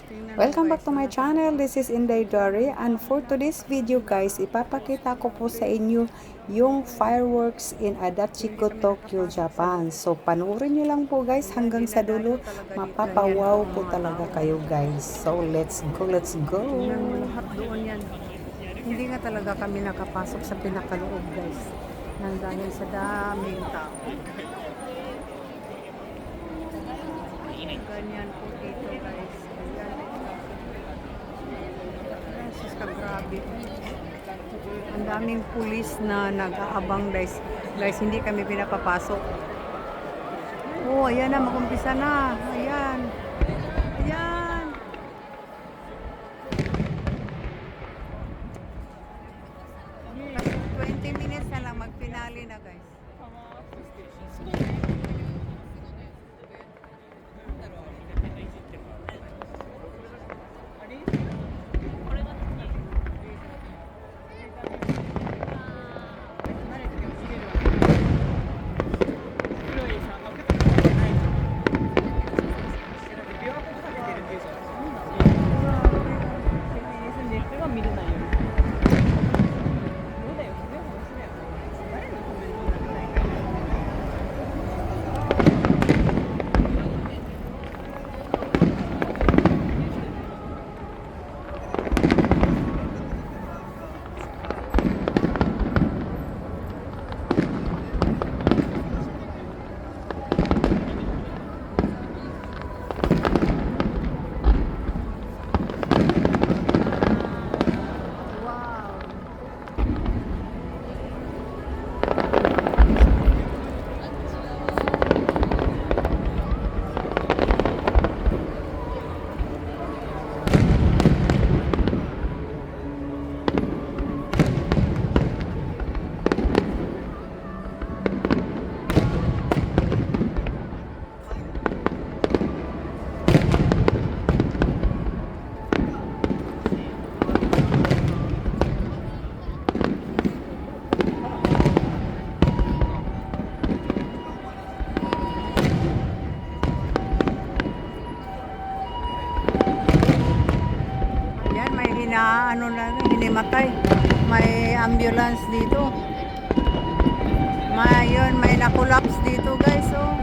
Welcome back to my channel. This is Inday Dory, and for today's video guys, ipapakita ko po sa inyo yung fireworks in Adachiko, Tokyo, Japan. So panoorin nyo lang po guys hanggang sa dulo. Mapapawaw po talaga kayo guys. So let's go, let's go. Lahat doon yan. Hindi nga talaga kami nakapasok sa pinakaloob guys. Nang dahil sa daming tao. Ganyan po dito guys. Jesus ka, grabe. Ang daming pulis na nag-aabang guys. Guys, hindi kami pinapapasok. Oh, ayan na, mag-umpisa na. Ayan. Ayan. Kasi 20 minutes na lang mag-finale na guys. Ano na hinimatay. May ambulance dito. May na-collapse dito guys. Oh.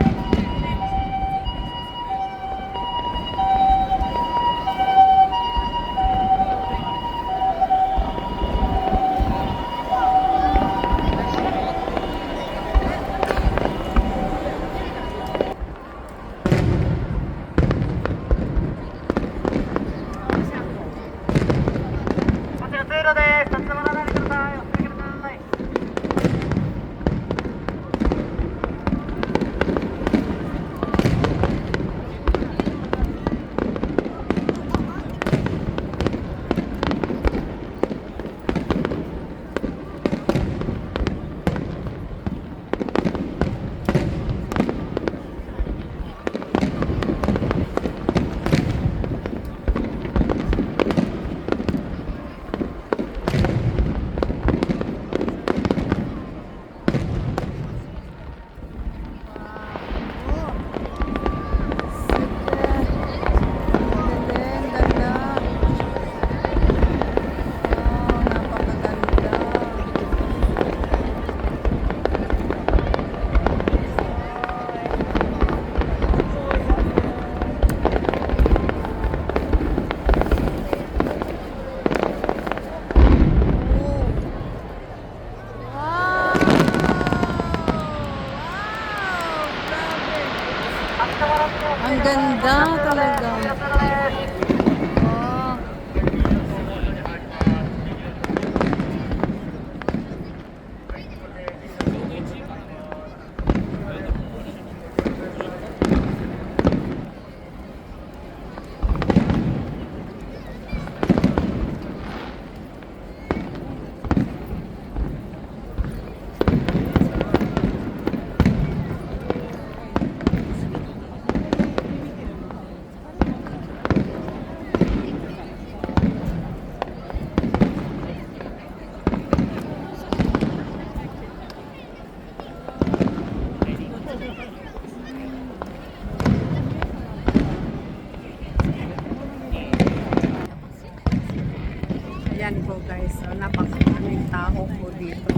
Ayan po guys, so, napakaraming tao po dito.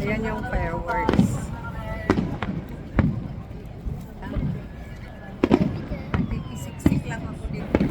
Ayan yung fireworks. Nagkikisiksik lang ako dito.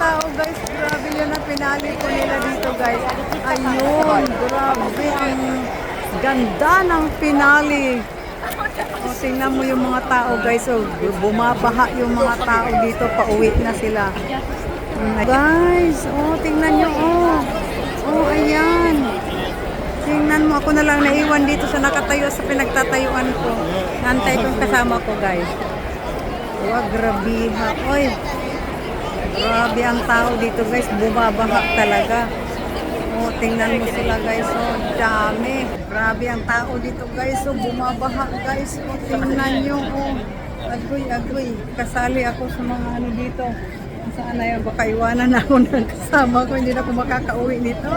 tao guys. Grabe yun ang pinali ko nila dito guys. Ayun, grabe ang ganda ng pinali. O, tingnan mo yung mga tao guys. O, bumabaha yung mga tao dito. Pauwi na sila. Guys, oh, tingnan nyo. Oh, oh, ayan. Tingnan mo, ako na lang naiwan dito sa nakatayo sa pinagtatayuan ko. Nantay kong kasama ko, guys. Wag, grabe ha. Oy, grabe ang tao dito, guys. Bumabaha talaga. Oh, tingnan mo sila, guys. Oh, dami. Grabe ang tao dito, guys. Oh, bumabaha, guys. Oh, tingnan nyo. Oh, agoy, agoy. Kasali ako sa mga ano dito. Saan na yan? Baka iwanan ako ng kasama ko. Hindi na ako makakauwi dito.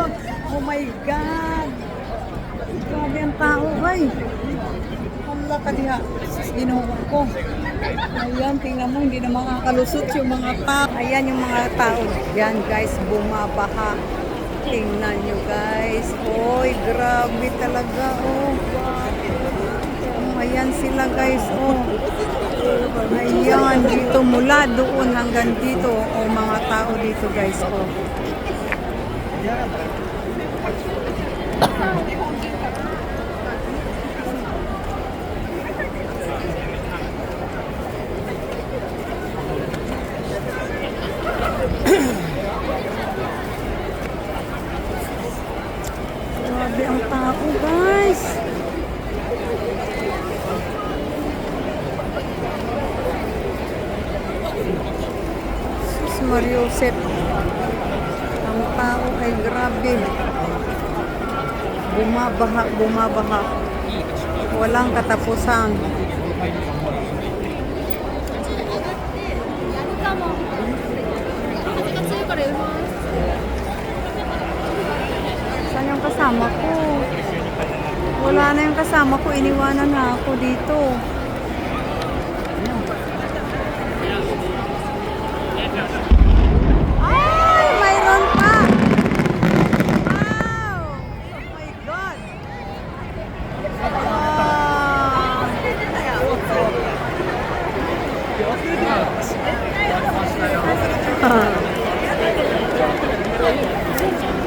Oh my God! Grabe ang tao, ay. Wala ka diha. Ginuha ko. Ayan, tingnan mo, hindi na makakalusot yung mga tao. Ayan yung mga tao. Yan, guys, bumabaha. Tingnan nyo, guys. Oy, grabe talaga, oh. Ayan sila, guys, oh. Ayan, dito mula doon hanggang dito, oh, mga tao dito, guys, oh. Grabe ang tao, guys. Sus Mariosep. Ang tao ay grabe. Bumabaha, bumabaha. Walang katapusan. Saan yung kasama ko? Wala na yung kasama ko. Iniwanan na ako dito. Ay! Mayroon pa! Wow! Oh my God! Wow!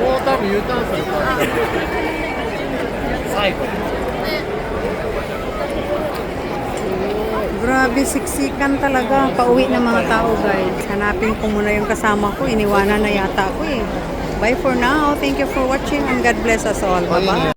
もう多分 U ターンするから最後 Grabe, siksikan talaga. Pauwi ng mga tao, guys. Hanapin ko muna yung kasama ko. Iniwanan na yata ako eh. Bye for now. Thank you for watching and God bless us all. Bye-bye.